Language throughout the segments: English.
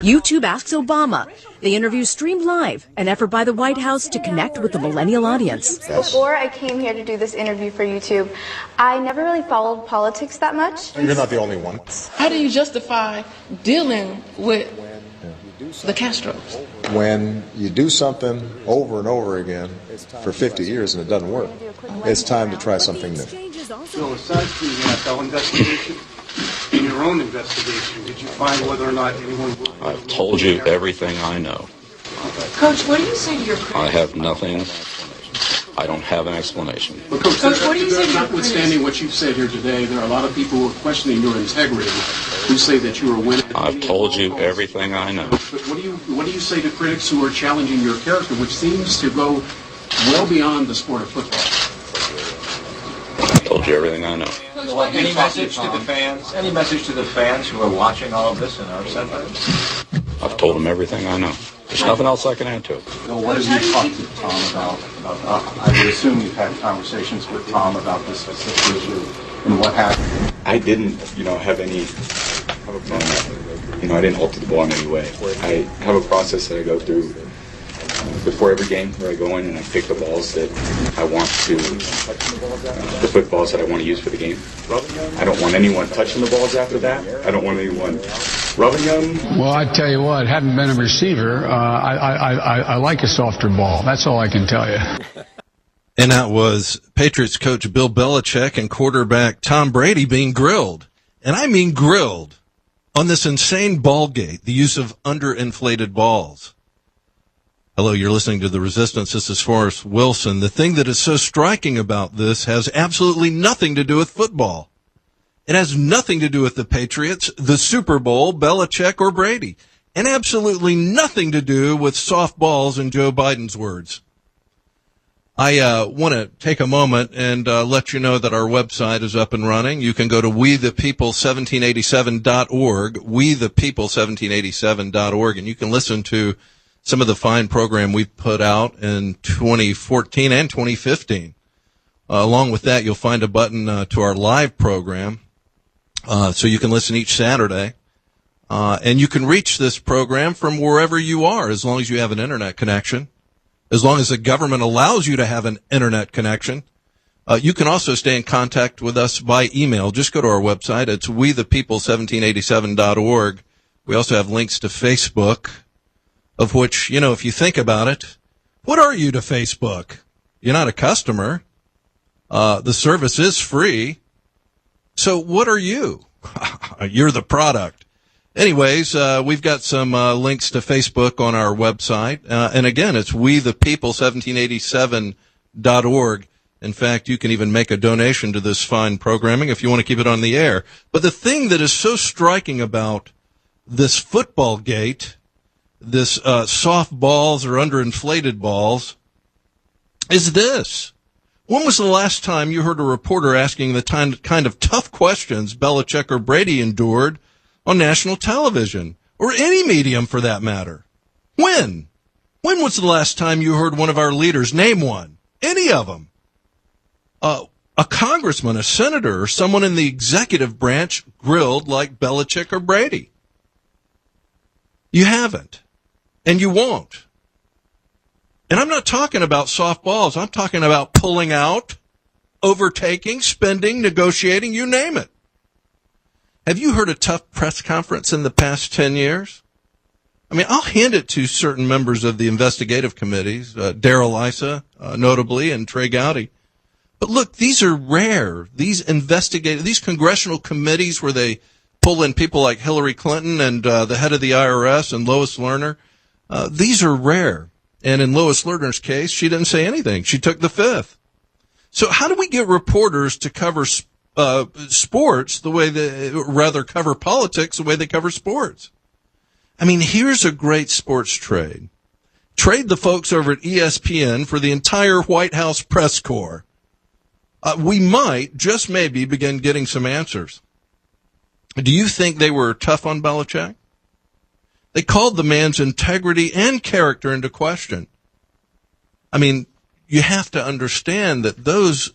YouTube Asks Obama. The interview streamed live, an effort by the White House to connect with the millennial audience. Before I came here to do this interview for YouTube, I never really followed politics that much. You're not the only one. How do you justify dealing with the Castros? When you do something over and over again for 50 years and it doesn't work, it's time to try something new. So aside from the NFL investigation, in your own investigation, did you find whether or not anyone... I've told you everything I know. Coach, what do you say to your critics? I have nothing. I don't have an explanation. But Coach, what do you say to your notwithstanding what you've said here today, there are a lot of people who are questioning your integrity, who say that you are winning. I've told you everything I know. But what do you say to critics who are challenging your character, which seems to go well beyond the sport of football? I told you everything I know. Any message to the fans? Any message to the fans who are watching all of this and are upset by this? I've told them everything I know. There's nothing else I can add to it. Well, what have you talked to Tom about? I would assume you've had conversations with Tom about this specific issue and what happened. I didn't, have any, I didn't alter the ball in any way. I have a process that I go through before every game where I go in and I pick the balls that I want to, the footballs that I want to use for the game. I don't want anyone touching the balls after that. I don't want anyone rubbing them. Well, I tell you what, having been a receiver, I like a softer ball. That's all I can tell you. And that was Patriots coach Bill Belichick and quarterback Tom Brady being grilled. And I mean grilled on this insane ball gate, the use of underinflated balls. Hello, you're listening to The Resistance. This is Forrest Wilson. The thing that is so striking about this has absolutely nothing to do with football. It has nothing to do with the Patriots, the Super Bowl, Belichick, or Brady. And absolutely nothing to do with soft balls, in Joe Biden's words. I want to take a moment and let you know that our website is up and running. You can go to wethepeople1787.org, wethepeople1787.org, and you can listen to some of the fine program we've put out in 2014 and 2015. Along with that, you'll find a button to our live program, so you can listen each Saturday. And you can reach this program from wherever you are, as long as you have an internet connection. As long as the government allows you to have an internet connection. You can also stay in contact with us by email. Just go to our website. It's wethepeople1787.org. We also have links to Facebook, of which, if you think about it, what are you to Facebook? You're not a customer. The service is free. So what are you? You're the product. Anyways, we've got some links to Facebook on our website. And again, it's wethepeople1787.org. In fact, you can even make a donation to this fine programming if you want to keep it on the air. But the thing that is so striking about this football gate, this soft balls or underinflated balls, is this. When was the last time you heard a reporter asking the kind of tough questions Belichick or Brady endured on national television, or any medium for that matter? When? When was the last time you heard one of our leaders, name one, any of them, a congressman, a senator, or someone in the executive branch grilled like Belichick or Brady? You haven't, and you won't. And I'm not talking about soft balls. I'm talking about pulling out, overtaking, spending, negotiating, you name it. Have you heard a tough press conference in the past 10 years? I mean, I'll hand it to certain members of the investigative committees, Darrell Issa, notably, and Trey Gowdy. But look, these are rare. These congressional committees where they pull in people like Hillary Clinton and the head of the IRS and Lois Lerner, these are rare. And in Lois Lerner's case, she didn't say anything. She took the fifth. So how do we get reporters to cover sports the way cover politics the way they cover sports? I mean, here's a great sports trade. Trade the folks over at ESPN for the entire White House press corps. We might, just maybe, begin getting some answers. Do you think they were tough on Belichick? They called the man's integrity and character into question. I mean, you have to understand that those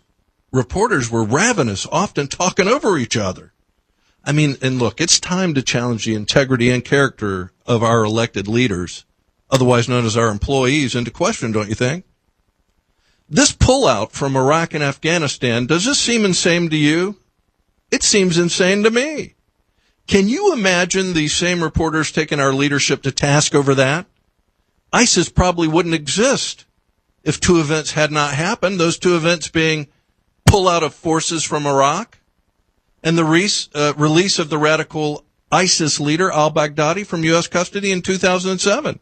reporters were ravenous, often talking over each other. I mean, and look, it's time to challenge the integrity and character of our elected leaders, otherwise known as our employees, into question, don't you think? This pullout from Iraq and Afghanistan, does this seem insane to you? It seems insane to me. Can you imagine these same reporters taking our leadership to task over that? ISIS probably wouldn't exist if two events had not happened, those two events being pull out of forces from Iraq and the release of the radical ISIS leader al-Baghdadi from U.S. custody in 2007.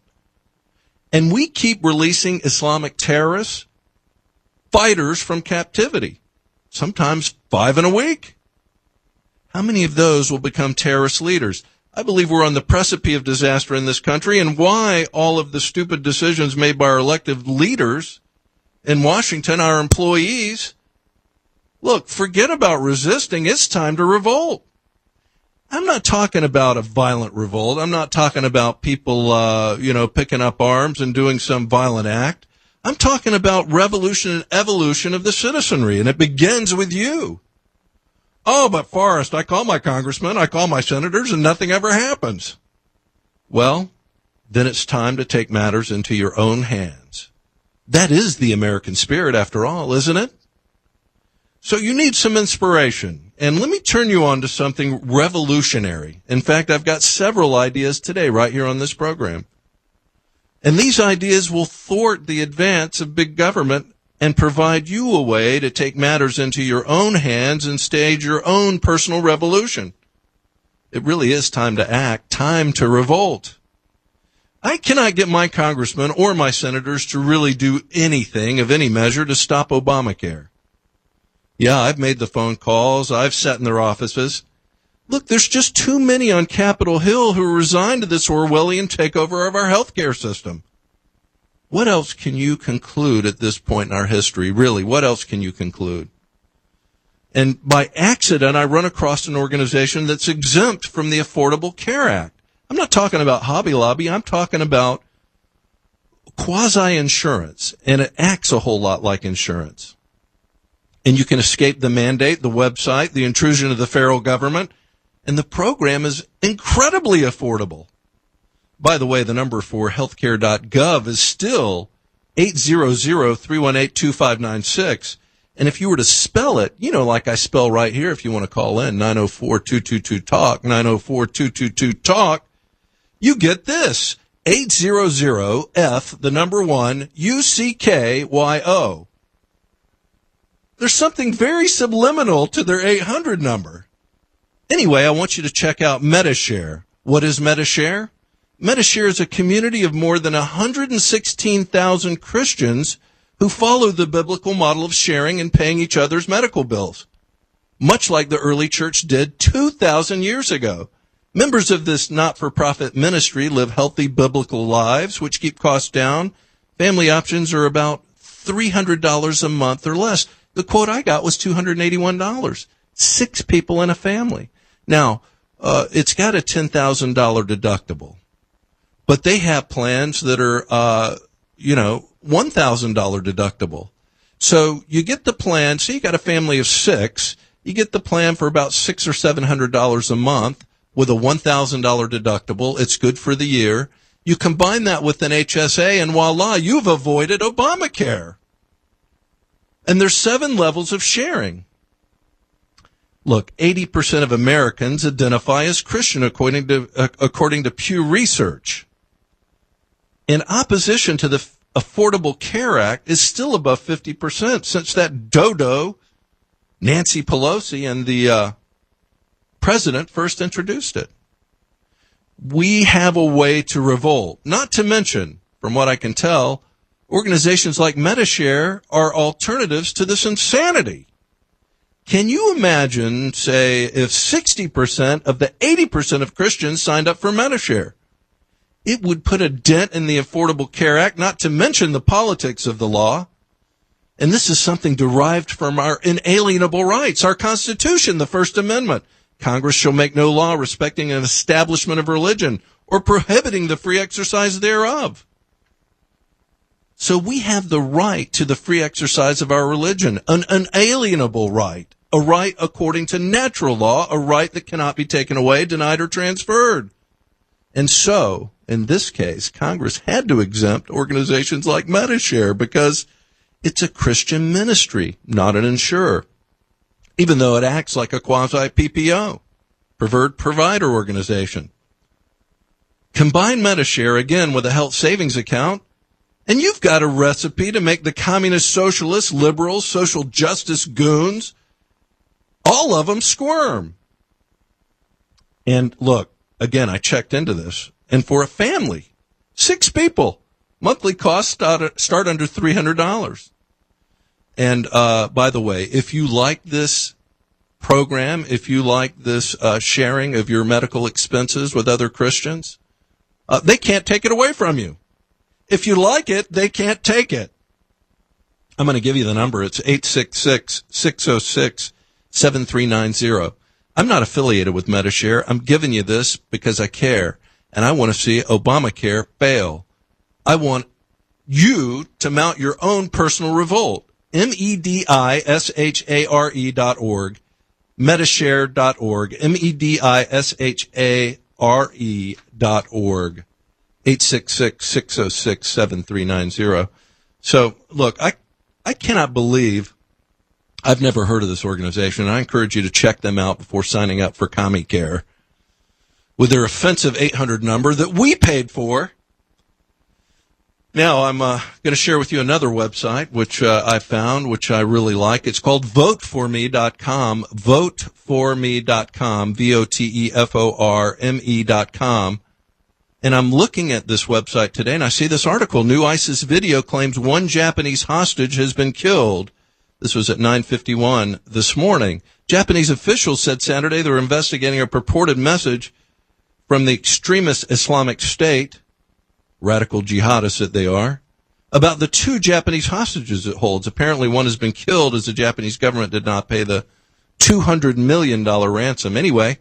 And we keep releasing Islamic terrorists, fighters from captivity, sometimes 5 in a week. How many of those will become terrorist leaders? I believe we're on the precipice of disaster in this country, and why all of the stupid decisions made by our elected leaders in Washington, our employees. Look, forget about resisting. It's time to revolt. I'm not talking about a violent revolt. I'm not talking about people, picking up arms and doing some violent act. I'm talking about revolution and evolution of the citizenry, and it begins with you. Oh, but Forrest, I call my congressmen, I call my senators, and nothing ever happens. Well, then it's time to take matters into your own hands. That is the American spirit, after all, isn't it? So you need some inspiration. And let me turn you on to something revolutionary. In fact, I've got several ideas today right here on this program. And these ideas will thwart the advance of big government and provide you a way to take matters into your own hands and stage your own personal revolution. It really is time to act, time to revolt. I cannot get my congressmen or my senators to really do anything of any measure to stop Obamacare. Yeah, I've made the phone calls. I've sat in their offices. Look, there's just too many on Capitol Hill who are resigned to this Orwellian takeover of our healthcare system. What else can you conclude at this point in our history? Really, what else can you conclude? And by accident, I run across an organization that's exempt from the Affordable Care Act. I'm not talking about Hobby Lobby. I'm talking about quasi-insurance, and it acts a whole lot like insurance. And you can escape the mandate, the website, the intrusion of the federal government, and the program is incredibly affordable. By the way, the number for healthcare.gov is still 800-318-2596. And if you were to spell it, like I spell right here, if you want to call in, 904-222-TALK, 904-222-TALK, you get this, 800-F, the number 1, UCKYO. There's something very subliminal to their 800 number. Anyway, I want you to check out MediShare. What is MediShare? MediShare is a community of more than 116,000 Christians who follow the biblical model of sharing and paying each other's medical bills, much like the early church did 2,000 years ago. Members of this not-for-profit ministry live healthy biblical lives, which keep costs down. Family options are about $300 a month or less. The quote I got was $281. 6 people in a family. Now, it's got a $10,000 deductible, but they have plans that are, $1,000 deductible. So you get the plan. So you got a family of 6. You get the plan for about $600 or $700 a month with a $1,000 deductible. It's good for the year. You combine that with an HSA, and voila, you've avoided Obamacare. And there's 7 levels of sharing. Look, 80% of Americans identify as Christian, according to Pew Research. In opposition to the Affordable Care Act is still above 50% since that dodo, Nancy Pelosi, and the president first introduced it. We have a way to revolt, not to mention, from what I can tell, organizations like MediShare are alternatives to this insanity. Can you imagine, say, if 60% of the 80% of Christians signed up for MediShare? It would put a dent in the Affordable Care Act, not to mention the politics of the law. And this is something derived from our inalienable rights, our Constitution, the First Amendment. Congress shall make no law respecting an establishment of religion or prohibiting the free exercise thereof. So we have the right to the free exercise of our religion, an unalienable right, a right according to natural law, a right that cannot be taken away, denied, or transferred. And so, in this case, Congress had to exempt organizations like Medishare because it's a Christian ministry, not an insurer, even though it acts like a quasi-PPO, preferred provider organization. Combine Medishare, again, with a health savings account, and you've got a recipe to make the communist, socialists, liberals, social justice goons, all of them squirm. And look, again, I checked into this, and for a family, 6 people, monthly costs start under $300. And by the way, if you like this program, if you like this sharing of your medical expenses with other Christians, they can't take it away from you. If you like it, they can't take it. I'm going to give you the number. It's 866-606-7390. I'm not affiliated with Medishare. I'm giving you this because I care, and I want to see Obamacare fail. I want you to mount your own personal revolt. MEDISHARE.org, Medishare.org, MEDISHARE.org, 866-606-7390. So, look, I cannot believe I've never heard of this organization. I encourage you to check them out before signing up for CommuCare with their offensive 800 number that we paid for. Now, I'm going to share with you another website, which I found, which I really like. It's called voteforme.com, voteforme.com, VOTEFORME.com. And I'm looking at this website today, and I see this article. New ISIS video claims one Japanese hostage has been killed. This was at 9:51 this morning. Japanese officials said Saturday they were investigating a purported message from the extremist Islamic State, radical jihadists that they are, about the 2 Japanese hostages it holds. Apparently one has been killed as the Japanese government did not pay the $200 million ransom. Anyway,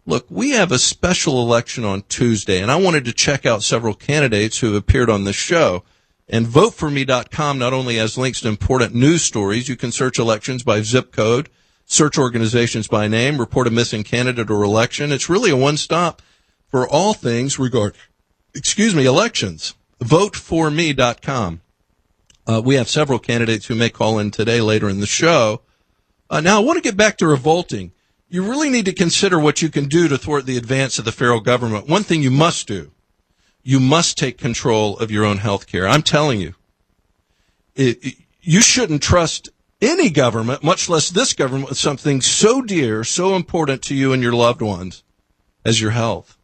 look, we have a special election on Tuesday, and I wanted to check out several candidates who appeared on this show. And voteforme.com not only has links to important news stories, you can search elections by zip code, search organizations by name, report a missing candidate or election. It's really a one-stop for all things elections. Voteforme.com. We have several candidates who may call in today later in the show. Now, I want to get back to revolting. You really need to consider what you can do to thwart the advance of the federal government. One thing you must do, you must take control of your own health care. I'm telling you, you shouldn't trust any government, much less this government, with something so dear, so important to you and your loved ones as your health.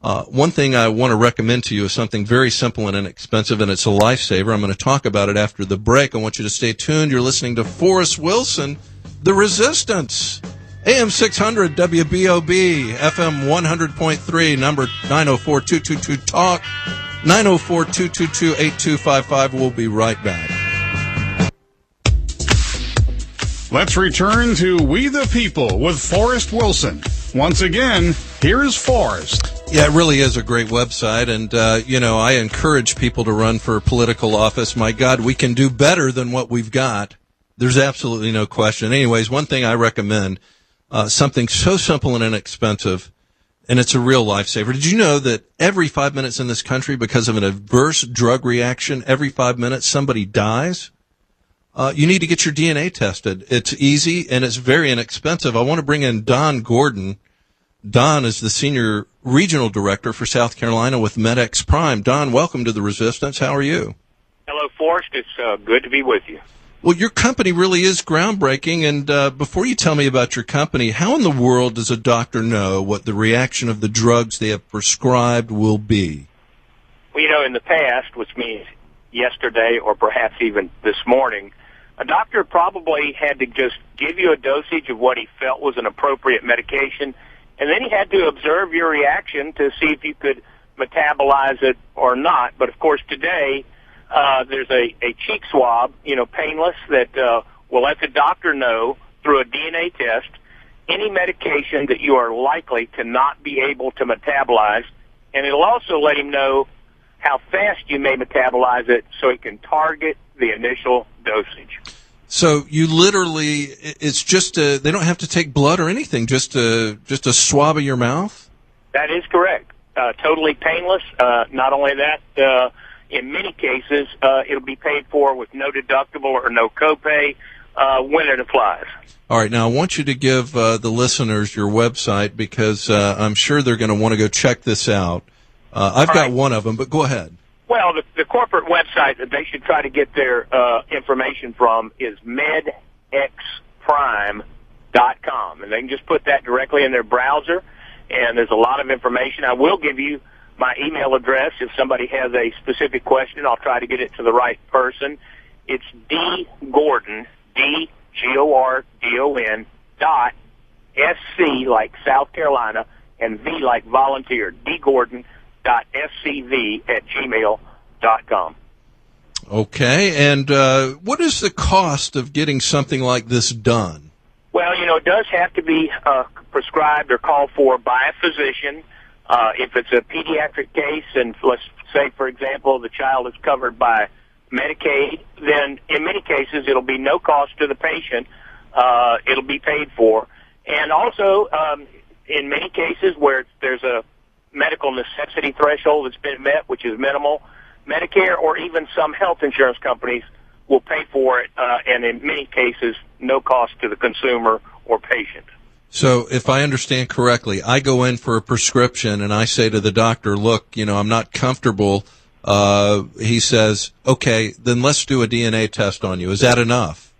One thing I want to recommend to you is something very simple and inexpensive, and it's a lifesaver. I'm going to talk about it after the break. I want you to stay tuned. You're listening to Forrest Wilson, The Resistance. AM 600 WBOB, FM 100.3, number 904-222-TALK, 904-222-8255. We'll be right back. Let's return to We the People with Forrest Wilson. Once again, here's Forrest. Yeah, it really is a great website, and, I encourage people to run for political office. My God, we can do better than what we've got. There's absolutely no question. Anyways, one thing I recommend, something so simple and inexpensive, and it's a real lifesaver. Did you know that every 5 minutes in this country, because of an adverse drug reaction, every 5 minutes somebody dies? You need to get your DNA tested. It's easy, and it's very inexpensive. I want to bring in Don Gordon. Don is the Senior Regional Director for South Carolina with MedX Prime. Don, welcome to The Resistance. How are you? Hello, Forrest. It's good to be with you. Well, your company really is groundbreaking, and before you tell me about your company, how in the world does a doctor know what the reaction of the drugs they have prescribed will be? Well, in the past, which means yesterday or perhaps even this morning, a doctor probably had to just give you a dosage of what he felt was an appropriate medication, and then he had to observe your reaction to see if you could metabolize it or not. But, of course, today there's a cheek swab, painless, that will let the doctor know through a DNA test any medication that you are likely to not be able to metabolize, and it'll also let him know how fast you may metabolize it so it can target the initial dosage. So you literally, it's just they don't have to take blood or anything, just a swab of your mouth? That is correct. Totally painless. Not only that, in many cases, it'll be paid for with no deductible or no copay when it applies. All right. Now, I want you to give the listeners your website because I'm sure they're going to want to go check this out. I've got one of them, but go ahead. Well, the corporate website that they should try to get their information from is MedXPrime.com, and they can just put that directly in their browser, and there's a lot of information. I will give you my email address if somebody has a specific question. I'll try to get it to the right person. It's dgordon, DGORDON, .SC like South Carolina, and V like volunteer, dgordon.scv@gmail.com. Okay, and what is the cost of getting something like this done? Well, it does have to be prescribed or called for by a physician. If it's a pediatric case, and let's say, for example, the child is covered by Medicaid, then in many cases it'll be no cost to the patient. It'll be paid for. And also, in many cases where there's a medical necessity threshold that's been met, which is minimal, Medicare or even some health insurance companies will pay for it, and in many cases, no cost to the consumer or patient. So if I understand correctly, I go in for a prescription and I say to the doctor, look, I'm not comfortable. He says, okay, then let's do a DNA test on you. Is that enough?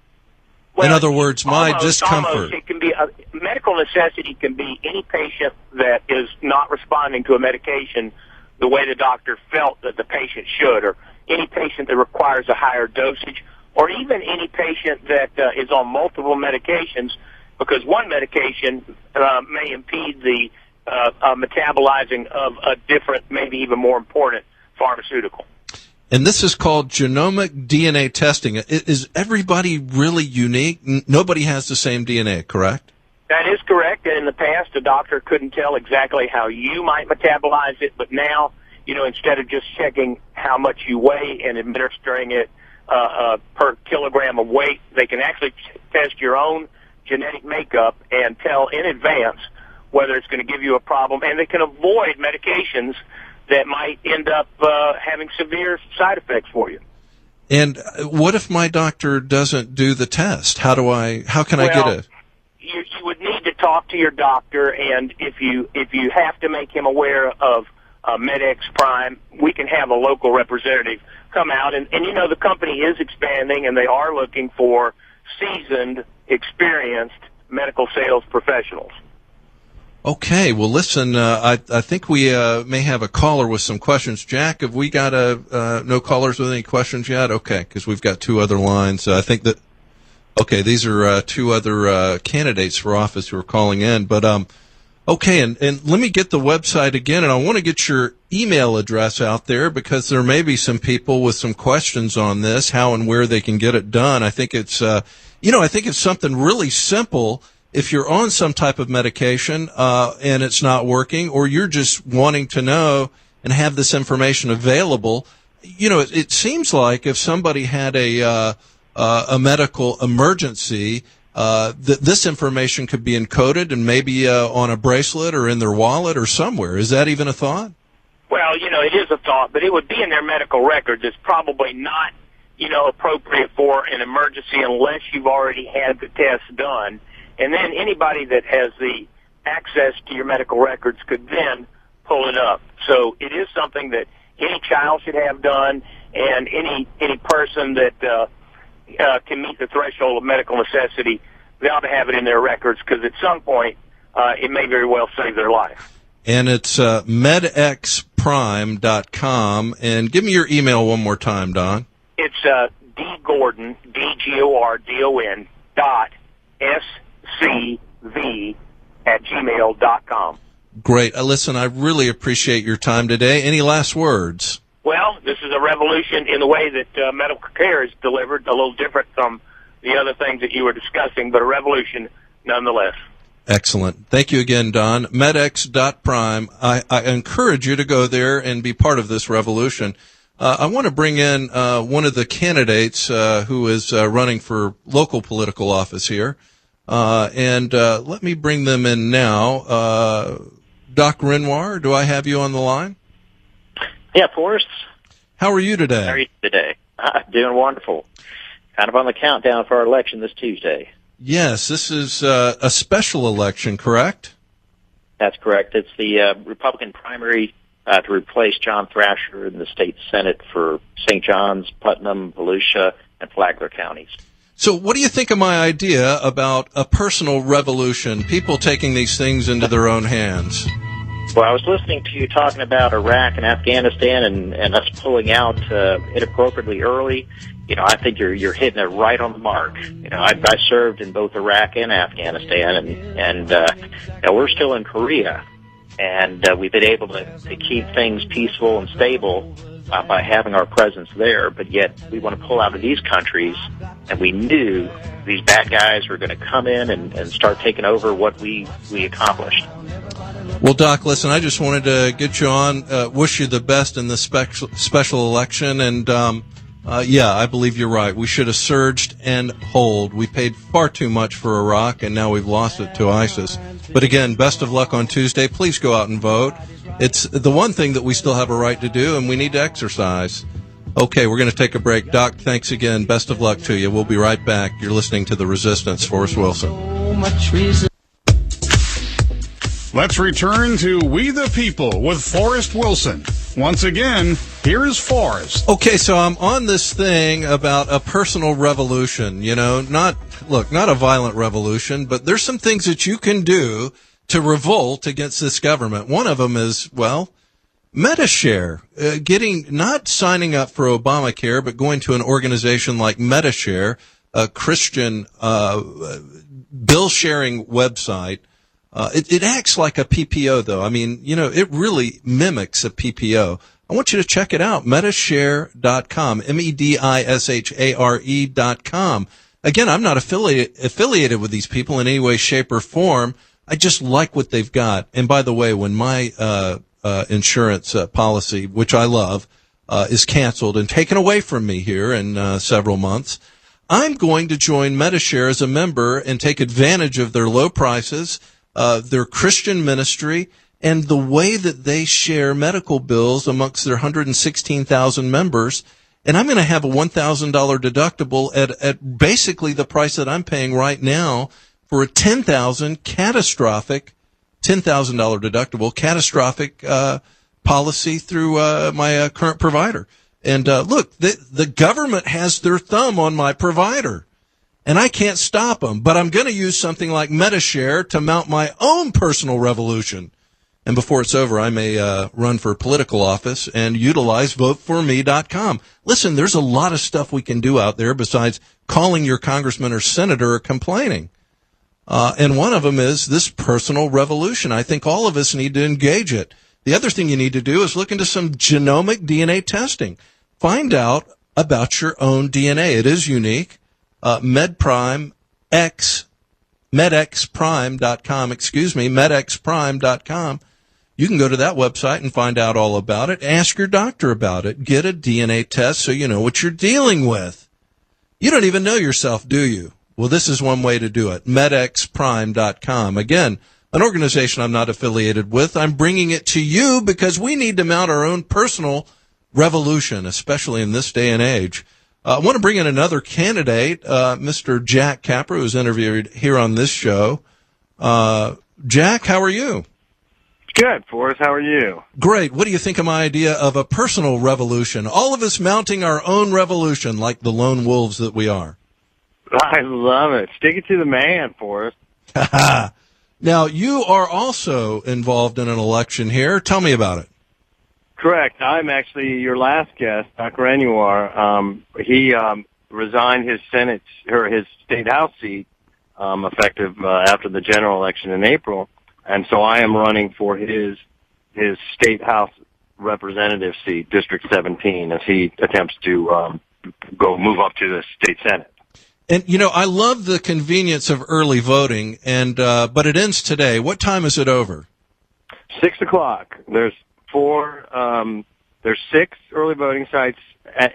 Well, in other words, my discomfort. It can be a medical necessity can be any patient that is not responding to a medication the way the doctor felt that the patient should, or any patient that requires a higher dosage, or even any patient that is on multiple medications, because one medication may impede the metabolizing of a different, maybe even more important pharmaceutical. And this is called genomic DNA testing. Is everybody really unique? Nobody has the same DNA, correct? That is correct. And in the past, a doctor couldn't tell exactly how you might metabolize it, but now, instead of just checking how much you weigh and administering it per kilogram of weight, they can actually test your own genetic makeup and tell in advance whether it's going to give you a problem, and they can avoid medications that might end up having severe side effects for you. And what if my doctor doesn't do the test? How can I get it? You would need to talk to your doctor, and if you have to make him aware of MedX Prime, we can have a local representative come out, and the company is expanding, and they are looking for seasoned, experienced medical sales professionals. Okay, well, listen, I think we may have a caller with some questions. Jack, have we got no callers with any questions yet? Okay, because we've got two other lines. I think that, okay, these are two other candidates for office who are calling in. But, okay, and let me get the website again, and I want to get your email address out there because there may be some people with some questions on this, how and where they can get it done. I think it's, I think it's something really simple. If you're on some type of medication and it's not working, or you're just wanting to know and have this information available, it seems like if somebody had a medical emergency, that this information could be encoded and maybe on a bracelet or in their wallet or somewhere. Is that even a thought? Well, it is a thought, but it would be in their medical records. It's probably not, appropriate for an emergency unless you've already had the test done. And then anybody that has the access to your medical records could then pull it up. So it is something that any child should have done, and any person that can meet the threshold of medical necessity, they ought to have it in their records, because at some point it may very well save their life. And it's medxprime.com. And give me your email one more time, Don. It's dgordon, DGORDON, .scv@gmail.com. Great. Listen, I really appreciate your time today. Any last words? Well, this is a revolution in the way that medical care is delivered, a little different from the other things that you were discussing, but a revolution nonetheless. Excellent. Thank you again, Don. MedX.Prime. I encourage you to go there and be part of this revolution. I want to bring in one of the candidates who is running for local political office here. And let me bring them in now. Doc Renoir, do I have you on the line? Yeah, Forrest. How are you today? How are you today? Doing wonderful. Kind of on the countdown for our election this Tuesday. Yes, this is a special election, correct? That's correct. It's the Republican primary to replace John Thrasher in the state Senate for St. John's, Putnam, Volusia, and Flagler counties. So what do you think of my idea about a personal revolution, people taking these things into their own hands? Well, I was listening to you talking about Iraq and Afghanistan and us pulling out inappropriately early. You know, I think you're hitting it right on the mark. You know, I served in both Iraq and Afghanistan, and we're still in Korea, and we've been able to keep things peaceful and stable by having our presence there. But yet we want to pull out of these countries, and we knew these bad guys were going to come in and start taking over what we accomplished. Well, Doc, listen, I just wanted to get you on, wish you the best in this special election, and yeah, I believe you're right. We should have surged and hold. We paid far too much for Iraq, and now we've lost it to ISIS. But again, best of luck on Tuesday. Please go out and vote. It's the one thing that we still have a right to do, and we need to exercise. Okay, we're going to take a break. Doc, thanks again. Best of luck to you. We'll be right back. You're listening to The Resistance. Forrest Wilson. Let's return to We the People with Forrest Wilson. Once again, here's Forrest. Okay, so I'm on this thing about a personal revolution, you know, not a violent revolution, but there's some things that you can do to revolt against this government. One of them is, well, MediShare, not signing up for Obamacare, but going to an organization like MediShare, a Christian bill sharing website. It acts like a PPO, though. I mean, you know, it really mimics a PPO. I want you to check it out, medishare.com, medishare.com. Again, I'm not affiliated with these people in any way, shape, or form. I just like what they've got. And by the way, when my insurance policy, which I love, is canceled and taken away from me here in several months, I'm going to join MediShare as a member and take advantage of their low prices, their Christian ministry, and the way that they share medical bills amongst their 116,000 members. And I'm going to have a $1,000 deductible at basically the price that I'm paying right now for a $10,000 deductible catastrophic policy through my current provider. And look, the government has their thumb on my provider, and I can't stop them. But I'm going to use something like MediShare to mount my own personal revolution. And before it's over, I may run for political office and utilize voteforme.com. Listen, there's a lot of stuff we can do out there besides calling your congressman or senator or complaining. And one of them is this personal revolution. I think all of us need to engage it. The other thing you need to do is look into some genomic DNA testing. Find out about your own DNA. It is unique. MedXprime.com, MedXprime.com. You can go to that website and find out all about it. Ask your doctor about it. Get a DNA test so you know what you're dealing with. You don't even know yourself, do you? Well, this is one way to do it. MedXprime.com. Again, an organization I'm not affiliated with. I'm bringing it to you because we need to mount our own personal revolution, especially in this day and age. I want to bring in another candidate, Mr. Jack Capra, who's interviewed here on this show. Jack, how are you? Good, Forrest. How are you? Great. What do you think of my idea of a personal revolution? All of us mounting our own revolution like the lone wolves that we are. I love it. Stick it to the man, Forrest. Now, you are also involved in an election here. Tell me about it. Correct. I'm actually your last guest, Dr. Renoir. He resigned his his state house seat effective after the general election in April. And so I am running for his state house representative seat, District 17, as he attempts to move up to the state senate. And you know, I love the convenience of early voting, and but it ends today. What time is it over? 6 o'clock. There's 6 early voting sites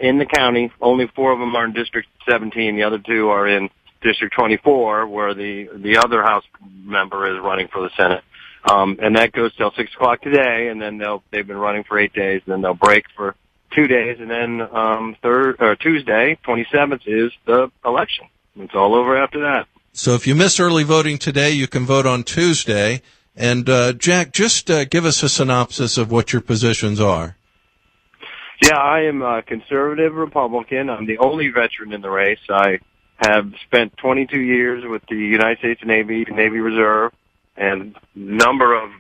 in the county. Only 4 of them are in District 17. The other 2 are in District 24, where the other House member is running for the Senate. And that goes till 6 o'clock today, and then they've been running for 8 days, and then they'll break for 2 days, and then Tuesday, 27th, is the election. It's all over after that. So if you miss early voting today, you can vote on Tuesday. And Jack, just give us a synopsis of what your positions are. Yeah, I am a conservative Republican. I'm the only veteran in the race. I have spent 22 years with the United States Navy, Navy Reserve, and a number of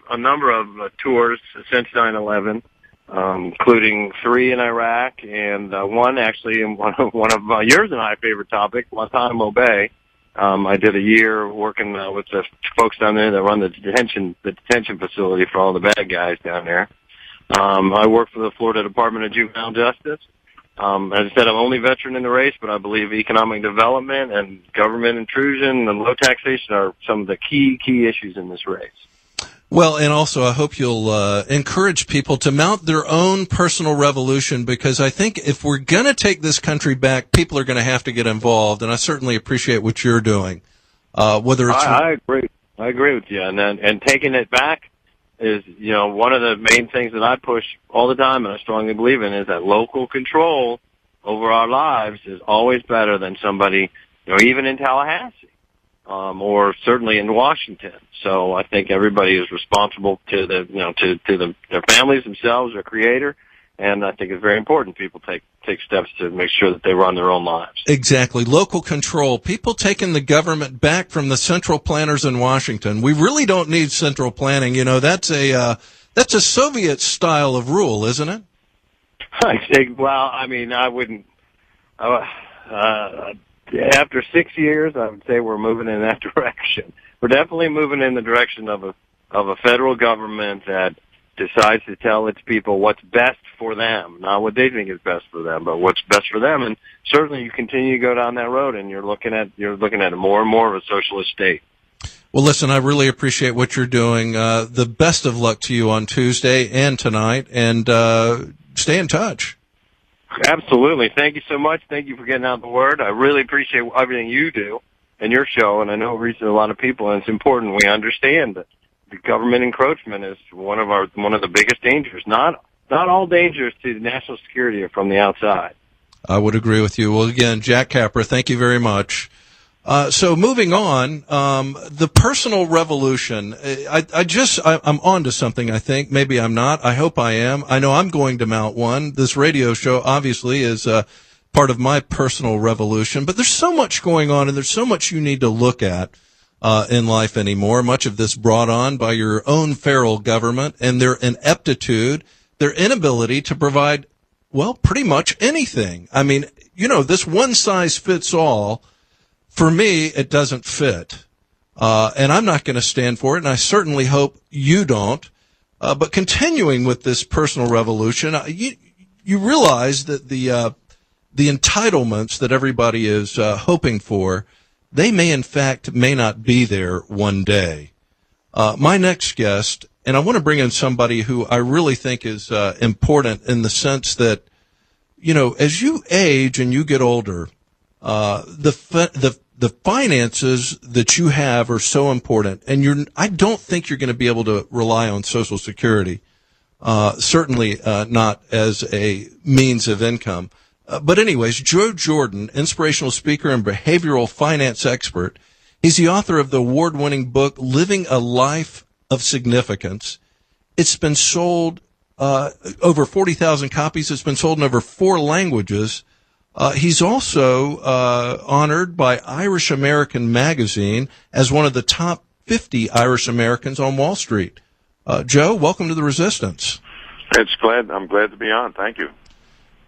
tours since 9/11, including 3 in Iraq and one actually in one of yours and my favorite topic, Guantanamo Bay. I did a year working with the folks down there that run the detention facility for all the bad guys down there. I work for the Florida Department of Juvenile Justice. As I said, I'm only veteran in the race, but I believe economic development and government intrusion and low taxation are some of the key issues in this race. Well, and also I hope you'll encourage people to mount their own personal revolution, because I think if we're going to take this country back, people are going to have to get involved, and I certainly appreciate what you're doing. Whether it's I agree with you, and taking it back is, one of the main things that I push all the time, and I strongly believe in, is that local control over our lives is always better than somebody, even in Tallahassee, or certainly in Washington. So I think everybody is responsible to their families themselves, their creator, and I think it's very important people take steps to make sure that they run their own lives. Exactly. Local control. People taking the government back from the central planners in Washington. We really don't need central planning. That's a Soviet style of rule, isn't it? Well, I mean, I wouldn't. After 6 years, I would say we're moving in that direction. We're definitely moving in the direction of a federal government that decides to tell its people what's best for them, not what they think is best for them, but what's best for them. And certainly, you continue to go down that road, and you're looking at more and more of a socialist state. Well, listen, I really appreciate what you're doing. The best of luck to you on Tuesday and tonight, and stay in touch. Absolutely. Thank you so much. Thank you for getting out the word. I really appreciate everything you do and your show, and I know it reaches a lot of people, and it's important we understand that the government encroachment is one of the biggest dangers. Not all dangers to national security are from the outside. I would agree with you. Well, again, Jack Capra, thank you very much. So moving on, the personal revolution. I'm on to something, I think. Maybe I'm not. I hope I am. I know I'm going to mount one. This radio show obviously is part of my personal revolution, but there's so much going on, and there's so much you need to look at in life anymore. Much of this brought on by your own feral government and their ineptitude, their inability to provide, well, pretty much anything. I mean, this one size fits all. For me, it doesn't fit, and I'm not going to stand for it, and I certainly hope you don't. But continuing with this personal revolution, you realize that the entitlements that everybody is hoping for, they may not be there one day. My next guest, and I want to bring in somebody who I really think is important in the sense that, as you age and you get older, the finances that you have are so important, and I don't think you're going to be able to rely on Social Security, certainly not as a means of income. But anyways, Joe Jordan, inspirational speaker and behavioral finance expert. He's the author of the award-winning book, Living a Life of Significance. It's been sold over 40,000 copies. It's been sold in over 4 languages. He's also honored by Irish American Magazine as one of the top 50 Irish Americans on Wall Street. Joe, welcome to the Resistance. I'm glad to be on. Thank you.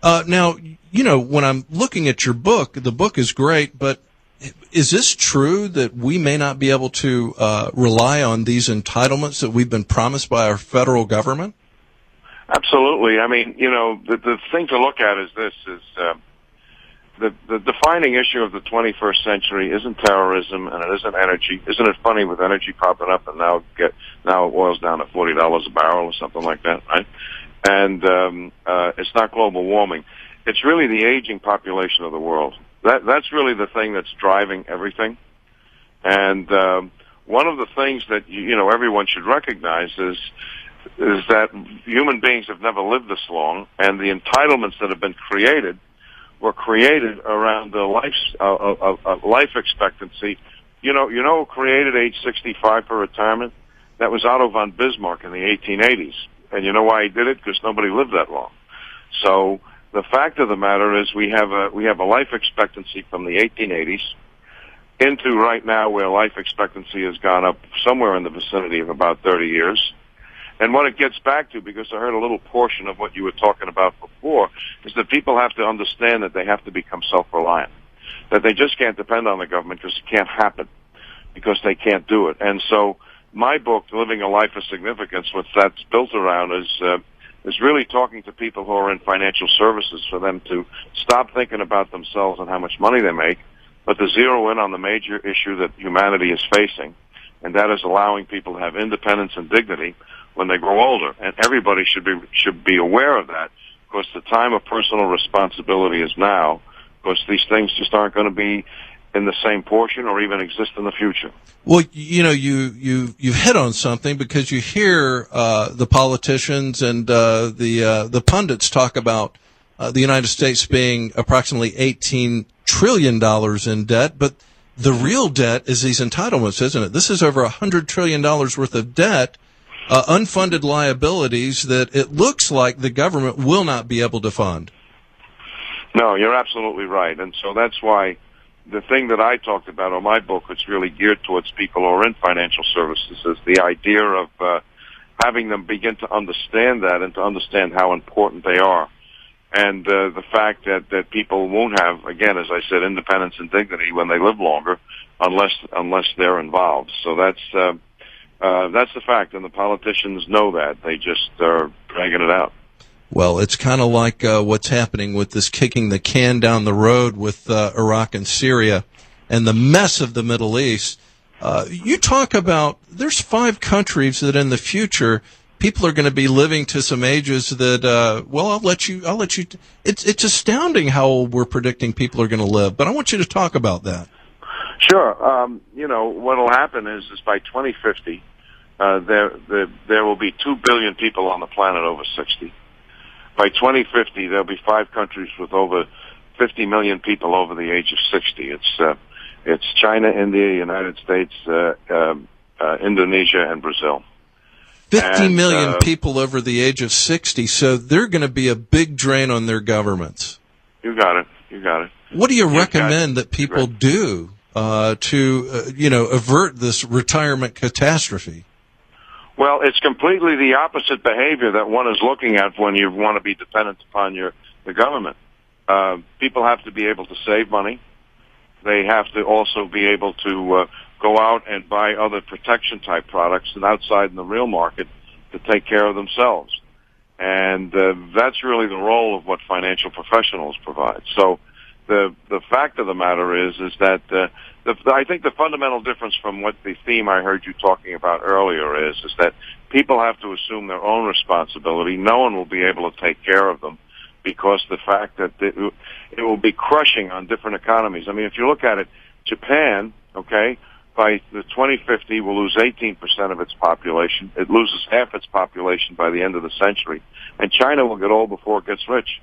Now, when I'm looking at your book, the book is great, but is this true that we may not be able to rely on these entitlements that we've been promised by our federal government? Absolutely. I mean, the thing to look at is this is the defining issue of the 21st century isn't terrorism, and it isn't energy. Isn't it funny with energy popping up and now oil's down at $40 a barrel or something like that, right? And it's not global warming. It's really the aging population of the world. That's really the thing that's driving everything. And one of the things that everyone should recognize is that human beings have never lived this long, and the entitlements that have been created were created around the life expectancy. You know who created age 65 for retirement? That was Otto von Bismarck in the 1880s. And you know why he did it? Because nobody lived that long. So the fact of the matter is we have a life expectancy from the 1880s into right now where life expectancy has gone up somewhere in the vicinity of about 30 years. And what it gets back to, because I heard a little portion of what you were talking about before, is that people have to understand that they have to become self-reliant, that they just can't depend on the government because it can't happen, because they can't do it. And so my book, Living a Life of Significance, what that's built around is really talking to people who are in financial services for them to stop thinking about themselves and how much money they make, but to zero in on the major issue that humanity is facing, and that is allowing people to have independence and dignity when they grow older. And everybody should be aware of that, because the time of personal responsibility is now, because these things just aren't going to be in the same portion or even exist in the future. Well, you've hit on something, because you hear the politicians and the pundits talk about the United States being approximately $18 trillion in debt, but the real debt is these entitlements, isn't it? This is over $100 trillion worth of debt, unfunded liabilities that it looks like the government will not be able to fund. No, you're absolutely right. And so that's why the thing that I talked about on my book, it's really geared towards people who are in financial services, is the idea of having them begin to understand that and to understand how important they are. And the fact that people won't have, again, as I said, independence and dignity when they live longer unless they're involved. So that's the fact, and the politicians know that. They just are dragging it out. Well, it's kind of like what's happening with this kicking the can down the road with Iraq and Syria and the mess of the Middle East. You talk about there's 5 countries that in the future people are going to be living to some ages that, I'll let you. It's astounding how old we're predicting people are going to live, but I want you to talk about that. Sure. What'll happen is by 2050, there will be 2 billion people on the planet over 60. By 2050, there'll be 5 countries with over 50 million people over the age of 60. It's China, India, United States, Indonesia, and Brazil. 50 million people over the age of 60, so they're going to be a big drain on their governments. You got it. What do you recommend that people do to avert this retirement catastrophe? Well, it's completely the opposite behavior that one is looking at when you want to be dependent upon the government. People have to be able to save money. They have to also be able to go out and buy other protection-type products and outside in the real market to take care of themselves. And that's really the role of what financial professionals provide. So the fact of the matter is that I think the fundamental difference from what the theme I heard you talking about earlier is that people have to assume their own responsibility. No one will be able to take care of them, because the fact that it will be crushing on different economies. I mean, if you look at it, Japan, by the 2050 will lose 18% of its population. It loses half its population by the end of the century. And China will get old before it gets rich.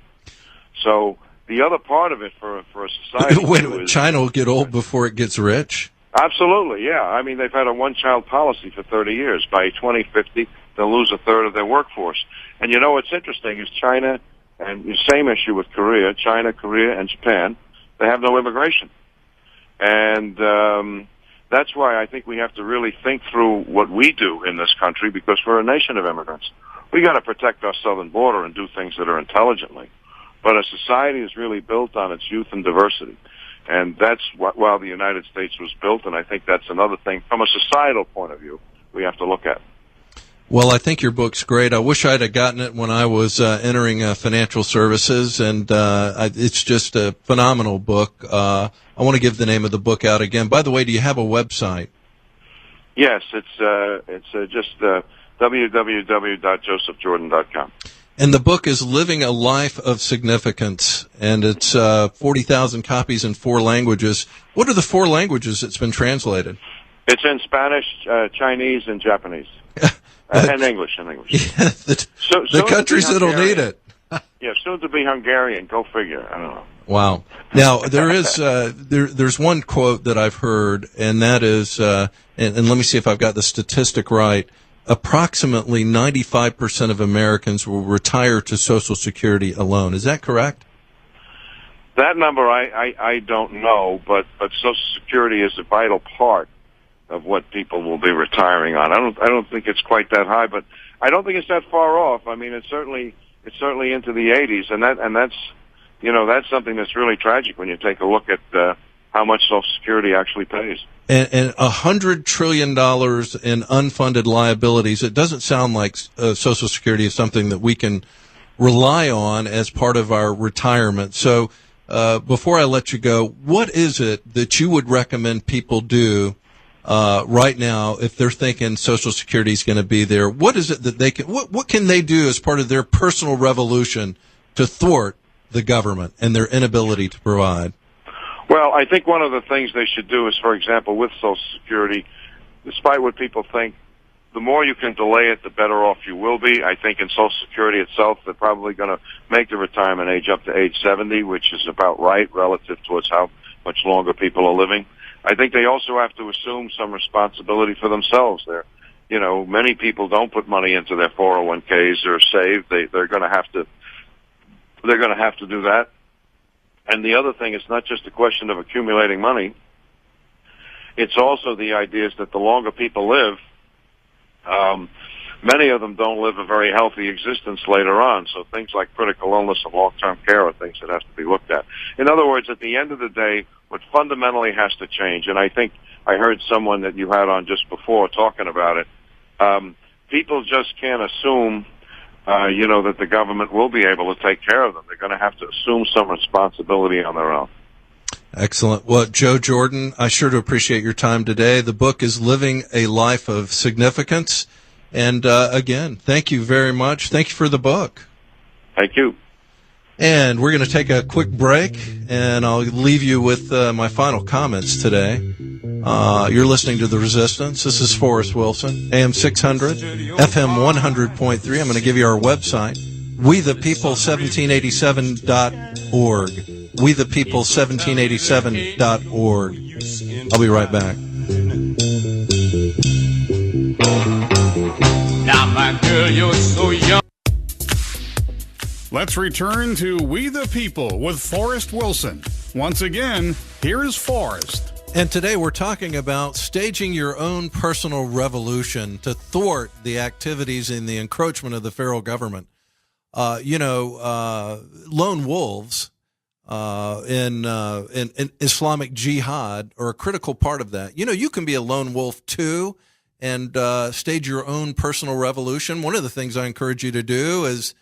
So the other part of it for a society... Wait, China will get old before it gets rich? Absolutely, yeah. I mean, they've had a one-child policy for 30 years. By 2050, they'll lose a third of their workforce. And what's interesting is China, and the same issue with Korea, China, Korea, and Japan, they have no immigration. And that's why I think we have to really think through what we do in this country, because we're a nation of immigrants. We got to protect our southern border and do things that are intelligently. But a society is really built on its youth and diversity. And that's while the United States was built, and I think that's another thing from a societal point of view we have to look at. Well, I think your book's great. I wish I'd have gotten it when I was entering financial services, and it's just a phenomenal book. I want to give the name of the book out again. By the way, do you have a website? Yes, it's just www.josephjordan.com. And the book is Living a Life of Significance, and it's 40,000 copies in 4 languages. What are the 4 languages it's been translated? It's in Spanish, Chinese, and Japanese, and English. Yeah, the countries that'll need it. Yeah, soon to be Hungarian. Go figure. I don't know. Wow. Now there is there's one quote that I've heard, and that is, and let me see if I've got the statistic right. Approximately 95% of Americans will retire to Social Security alone. Is that correct? That number I don't know, but Social Security is a vital part of what people will be retiring on. I don't think it's quite that high, but I don't think it's that far off. I mean, it's certainly into the 80s, and that's something that's really tragic when you take a look at how much Social Security actually pays. And $100 trillion in unfunded liabilities. It doesn't sound like Social Security is something that we can rely on as part of our retirement. So before I let you go, what is it that you would recommend people do right now if they're thinking Social Security is going to be there? What is it that they can? What can they do as part of their personal revolution to thwart the government and their inability to provide? Well, I think one of the things they should do is, for example, with Social Security, despite what people think, the more you can delay it, the better off you will be. I think in Social Security itself, they're probably going to make the retirement age up to age 70, which is about right relative towards how much longer people are living. I think they also have to assume some responsibility for themselves. Many people don't put money into their 401ks or save. They're going to have to do that. And the other thing, it's not just a question of accumulating money. It's also the idea is that the longer people live, many of them don't live a very healthy existence later on. So things like critical illness and long-term care are things that have to be looked at. In other words, at the end of the day, what fundamentally has to change, and I think I heard someone that you had on just before talking about it, people just can't assume that the government will be able to take care of them. They're going to have to assume some responsibility on their own. Excellent. Well, Joe Jordan, I sure do appreciate your time today. The book is Living a Life of Significance. And again, thank you very much. Thank you for the book. Thank you. And we're going to take a quick break, and I'll leave you with my final comments today. You're listening to The Resistance. This is Forrest Wilson, AM 600, FM 100.3. I'm going to give you our website, wethepeople1787.org. wethepeople1787.org. I'll be right back. Now, my girl, you're so young. Let's return to We the People with Forrest Wilson. Once again, here's Forrest. And today we're talking about staging your own personal revolution to thwart the activities and the encroachment of the federal government. Lone wolves in Islamic jihad are a critical part of that. You can be a lone wolf too and stage your own personal revolution. One of the things I encourage you to do is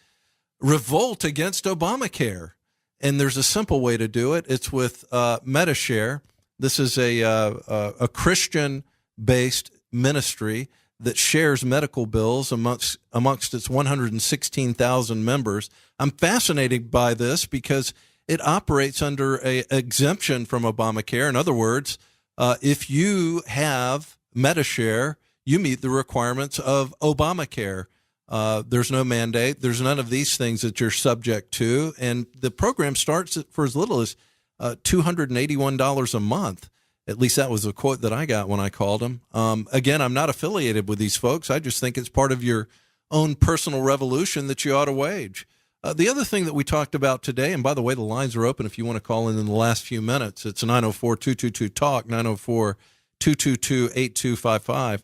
revolt against Obamacare. And there's a simple way to do it. It's with MediShare. This is a Christian-based ministry that shares medical bills amongst its 116,000 members. I'm fascinated by this because it operates under an exemption from Obamacare. In other words, if you have MediShare, you meet the requirements of Obamacare. There's no mandate. There's none of these things that you're subject to. And the program starts for as little as $281 a month. At least that was a quote that I got when I called them. Again, I'm not affiliated with these folks. I just think it's part of your own personal revolution that you ought to wage. The other thing that we talked about today, and by the way, the lines are open if you want to call in the last few minutes. It's 904-222-TALK, 904-222-8255.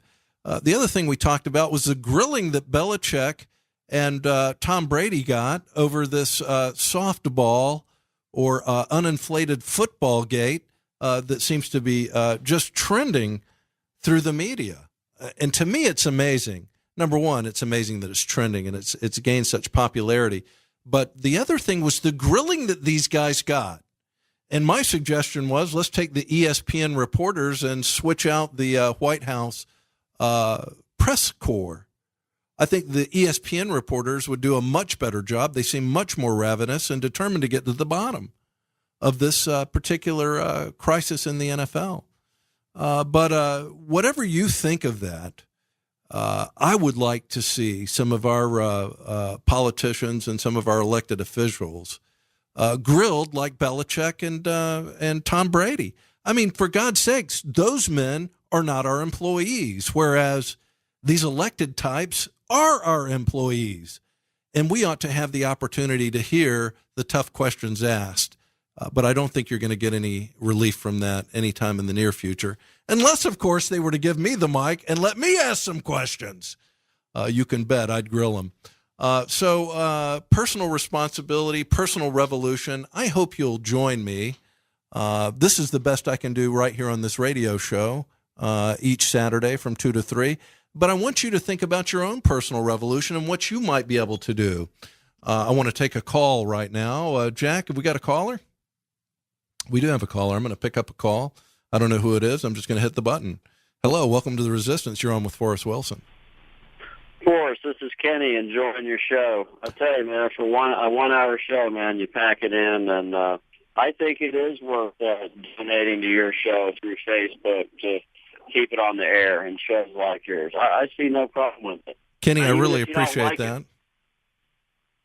The other thing we talked about was the grilling that Belichick and Tom Brady got over this softball or uninflated football gate that seems to be just trending through the media. And to me, it's amazing. Number one, it's amazing that it's trending and it's gained such popularity. But the other thing was the grilling that these guys got. And my suggestion was, let's take the ESPN reporters and switch out the White House press corps. I think the ESPN reporters would do a much better job. They seem much more ravenous and determined to get to the bottom of this particular crisis in the NFL. But whatever you think of that, I would like to see some of our politicians and some of our elected officials grilled like Belichick and Tom Brady. I mean, for God's sakes, those men are not our employees, whereas these elected types are our employees. And we ought to have the opportunity to hear the tough questions asked. But I don't think you're going to get any relief from that anytime in the near future. Unless, of course, they were to give me the mic and let me ask some questions. You can bet I'd grill them. So personal responsibility, personal revolution. I hope you'll join me. This is the best I can do right here on this radio show each Saturday from 2 to 3. But I want you to think about your own personal revolution and what you might be able to do. I want to take a call right now. Jack, have we got a caller? We do have a caller. I'm going to pick up a call. I don't know who it is. I'm just going to hit the button. Hello, welcome to The Resistance. You're on with Forrest Wilson. Forrest, this is Kenny enjoying your show. I tell you, man, for a 1 hour show, man, you pack it in, and I think it is worth donating to your show through Facebook to keep it on the air and shows like yours. I see no problem with it. Kenny, I really appreciate that.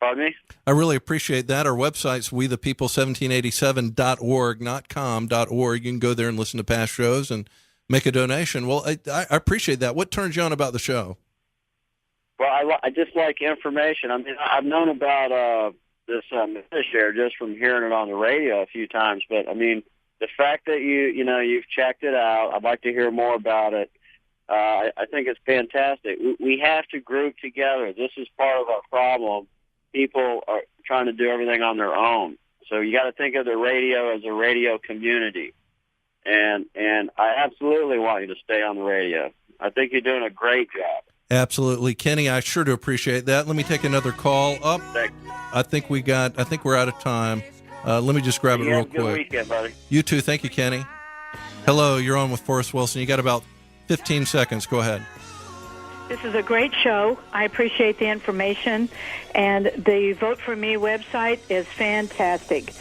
Pardon me? I really appreciate that. Our website's wethepeople1787.org, not com.org. You can go there and listen to past shows and make a donation. Well, I appreciate that. What turns you on about the show? Well, I just like information. I mean, I've known about this share just from hearing it on the radio a few times, but I mean, the fact that you've checked it out, I'd like to hear more about it. I think it's fantastic. We have to group together. This is part of our problem. People are trying to do everything on their own. So you got to think of the radio as a radio community. And I absolutely want you to stay on the radio. I think you're doing a great job. Absolutely. Kenny, I sure do appreciate that. Let me take another call up. I think we're out of time. Let me just grab it real quick. Good weekend, buddy. You too. Thank you, Kenny. Hello, you're on with Forrest Wilson. You got about 15 seconds. Go ahead. This is a great show. I appreciate the information, and the Vote For Me website is fantastic.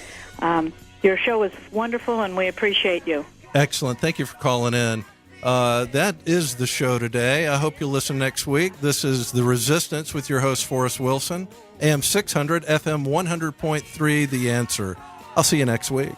Your show is wonderful, and we appreciate you. Excellent. Thank you for calling in. That is the show today. I hope you'll listen next week. This is The Resistance with your host, Forrest Wilson. AM 600, FM 100.3, The Answer. I'll see you next week.